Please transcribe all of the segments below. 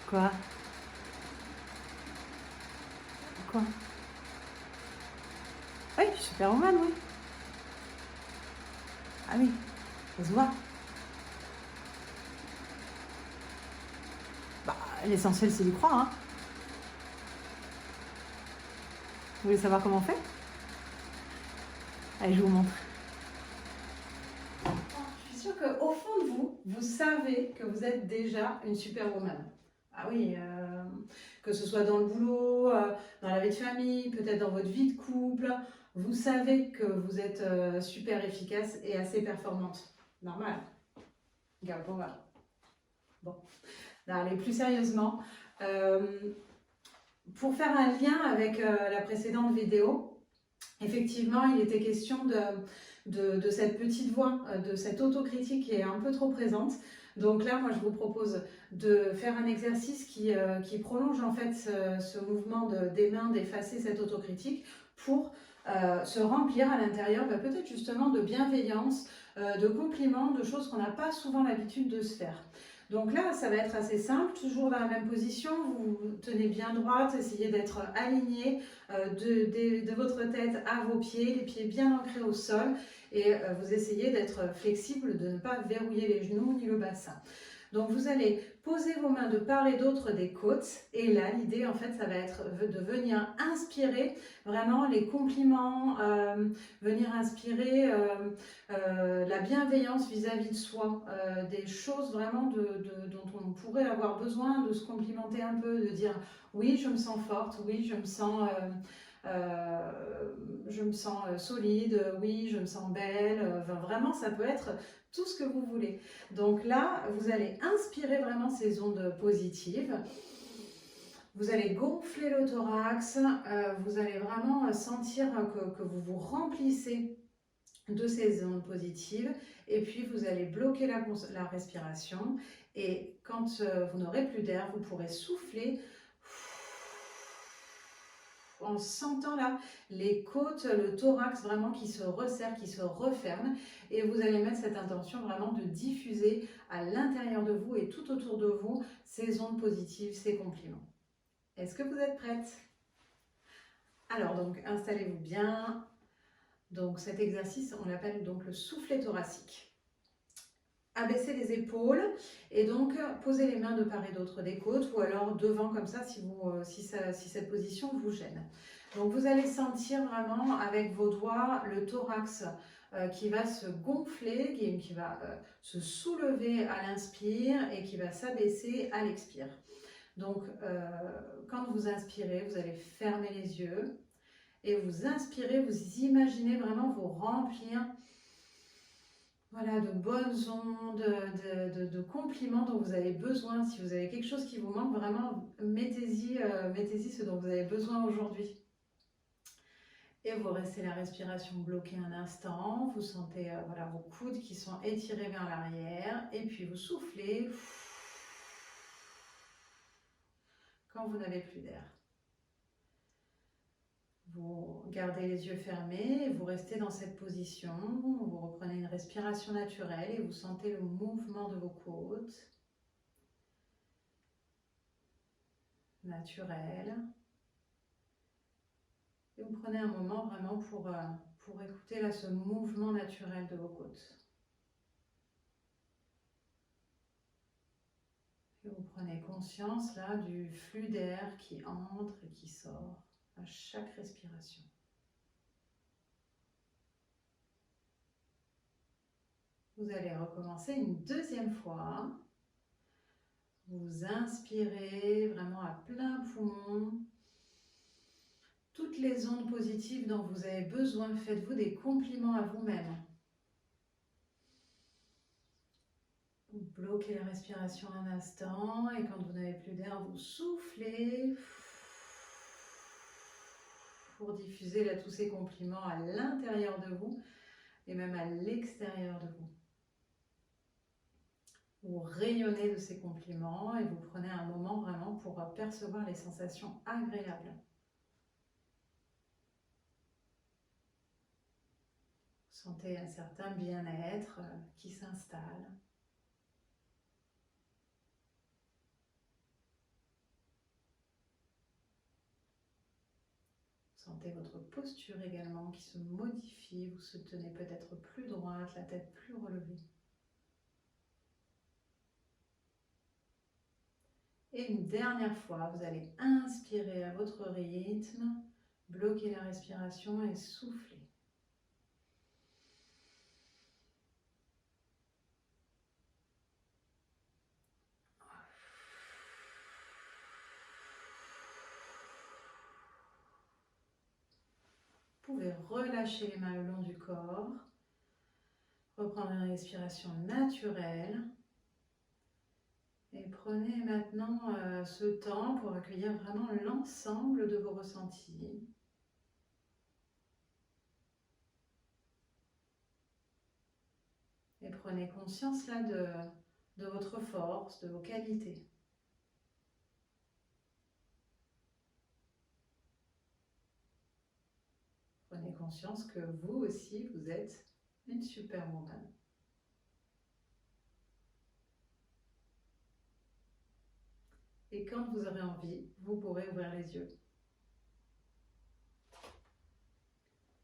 Quoi? Quoi? Oui, Superwoman, oui. Ah oui, ça se voit. Bah, l'essentiel, c'est d'y croire, hein. Vous voulez savoir comment on fait? Allez, je vous montre. Je suis sûre qu'au fond de vous, vous savez que vous êtes déjà une superwoman. Ah oui, que ce soit dans le boulot, dans la vie de famille, peut-être dans votre vie de couple, vous savez que vous êtes super efficace et assez performante. Normal. Girl power. Bon, non, allez, plus sérieusement, euh, pour faire un lien avec la précédente vidéo, effectivement, il était question de cette petite voix, de cette autocritique qui est un peu trop présente. Donc là, moi, je vous propose de faire un exercice qui prolonge en fait ce mouvement des mains, d'effacer cette autocritique pour se remplir à l'intérieur peut-être justement de bienveillance, de compliments, de choses qu'on n'a pas souvent l'habitude de se faire. Donc là, ça va être assez simple, toujours dans la même position, vous vous tenez bien droite, essayez d'être aligné de votre tête à vos pieds, les pieds bien ancrés au sol et vous essayez d'être flexible, de ne pas verrouiller les genoux ni le bassin. Donc vous allez poser vos mains de part et d'autre des côtes et là l'idée en fait ça va être de venir inspirer vraiment les compliments, venir inspirer la bienveillance vis-à-vis de soi, des choses vraiment dont on pourrait avoir besoin, de se complimenter un peu, de dire oui je me sens forte, oui je me sens solide, oui je me sens belle, enfin, vraiment ça peut être tout ce que vous voulez. Donc là, vous allez inspirer vraiment ces ondes positives. Vous allez gonfler le thorax. Vous allez vraiment sentir que vous vous remplissez de ces ondes positives. Et puis, vous allez bloquer la respiration. Et quand vous n'aurez plus d'air, vous pourrez souffler en sentant là les côtes, le thorax vraiment qui se resserre, qui se referme et vous allez mettre cette intention vraiment de diffuser à l'intérieur de vous et tout autour de vous ces ondes positives, ces compliments. Est-ce que vous êtes prête? Alors donc installez-vous bien. Donc cet exercice, on l'appelle donc le soufflet thoracique. Abaissez les épaules et donc posez les mains de part et d'autre des côtes ou alors devant comme ça si cette position vous gêne. Donc vous allez sentir vraiment avec vos doigts le thorax qui va se gonfler, qui va se soulever à l'inspire et qui va s'abaisser à l'expire. Donc quand vous inspirez, vous allez fermer les yeux et vous inspirez, vous imaginez vraiment vous remplir voilà, de bonnes ondes, de compliments dont vous avez besoin. Si vous avez quelque chose qui vous manque, vraiment, mettez-y ce dont vous avez besoin aujourd'hui. Et vous restez la respiration bloquée un instant. Vous sentez voilà, vos coudes qui sont étirés vers l'arrière. Et puis vous soufflez quand vous n'avez plus d'air. Vous gardez les yeux fermés et vous restez dans cette position. Vous reprenez une respiration naturelle et vous sentez le mouvement de vos côtes. Naturel. Et vous prenez un moment vraiment pour écouter là, ce mouvement naturel de vos côtes. Et vous prenez conscience là du flux d'air qui entre et qui sort à chaque respiration. Vous allez recommencer une deuxième fois. Vous inspirez vraiment à plein poumon. Toutes les ondes positives dont vous avez besoin, faites-vous des compliments à vous-même. Vous bloquez la respiration un instant et quand vous n'avez plus d'air, vous soufflez pour diffuser là, tous ces compliments à l'intérieur de vous et même à l'extérieur de vous. Vous rayonnez de ces compliments et vous prenez un moment vraiment pour percevoir les sensations agréables. Vous sentez un certain bien-être qui s'installe. Sentez votre posture également qui se modifie. Vous se tenez peut-être plus droite, la tête plus relevée. Et une dernière fois, vous allez inspirer à votre rythme, bloquer la respiration et souffler. Vous pouvez relâcher les mains le long du corps, reprendre une respiration naturelle. Et prenez maintenant ce temps pour accueillir vraiment l'ensemble de vos ressentis. Et prenez conscience là de votre force, de vos qualités. Prenez conscience que vous aussi, vous êtes une superwoman. Et quand vous aurez envie, vous pourrez ouvrir les yeux.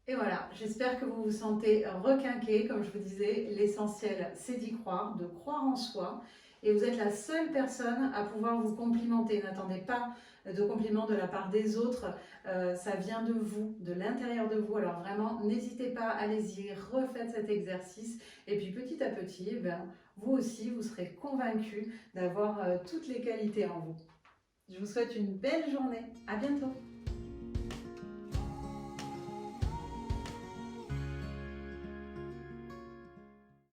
Et voilà, j'espère que vous vous sentez requinqué. Comme je vous disais, l'essentiel, c'est d'y croire, de croire en soi. Et vous êtes la seule personne à pouvoir vous complimenter. N'attendez pas de compliments de la part des autres. Ça vient de vous, de l'intérieur de vous. Alors vraiment, n'hésitez pas, allez-y, refaites cet exercice. Et puis petit à petit, vous aussi, vous serez convaincu d'avoir toutes les qualités en vous. Je vous souhaite une belle journée. À bientôt.